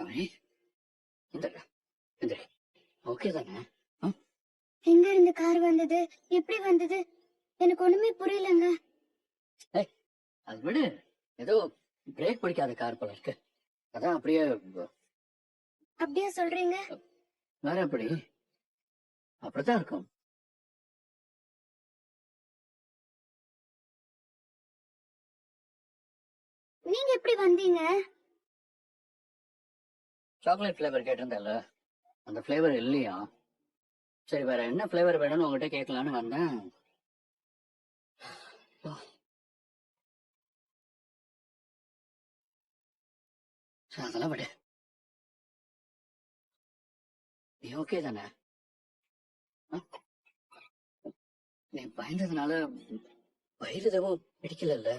சாமி இந்த ஓகே தானே? எங்க இருந்து கார் வந்தது, எப்படி வந்தது, எனக்கு ஒண்ணுமே புரியலங்க. அது விடு, ஏதோ பிரேக் பிடிக்காத கார் போல இருக்கு, அதான் அப்படியே. அப்படியா சொல்றீங்க? வேற எப்படி? அப்படித்தான் இருக்கும். நீங்க எப்படி வந்தீங்க? சாக்லேட் ஃபிளேவர் கேட்டிருந்தேன்ல, அந்த ஃபிளேவர் இல்லையா? சரி, வேற என்ன ஃபிளேவர் வேணும்னு உங்ககிட்ட கேட்கலான்னு வந்தேன். அதெல்லாம் விடு, நீ ஓகே தானே? நீ பயந்ததுனால வயிறு எதுவும் பிடிக்கல?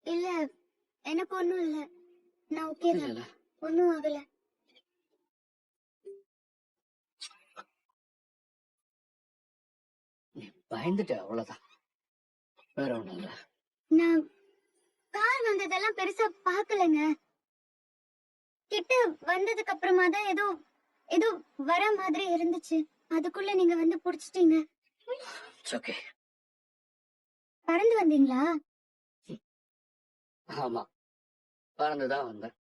இல்ல, எனக்கு ஒண்ணும் இல்ல, நான் ஓகே தான், ஒண்ணும் ஆகல. நீ பயந்துட்ட, அவ்வளவுதான், வேற ஒண்ணும் இல்ல. நான் கார் வந்ததெல்லாம் பெருசா பாக்கலங்க. கிட்ட வந்ததுக்கு அப்புறமா தான் ஏதோ ஏதோ வர மாதிரி இருந்துச்சு. அதுக்குள்ள நீங்க வந்து புடிச்சிட்டீங்க. ஓகே. பறந்து வந்தீங்களா? ஆமா, பறந்துதான் வந்தேன்.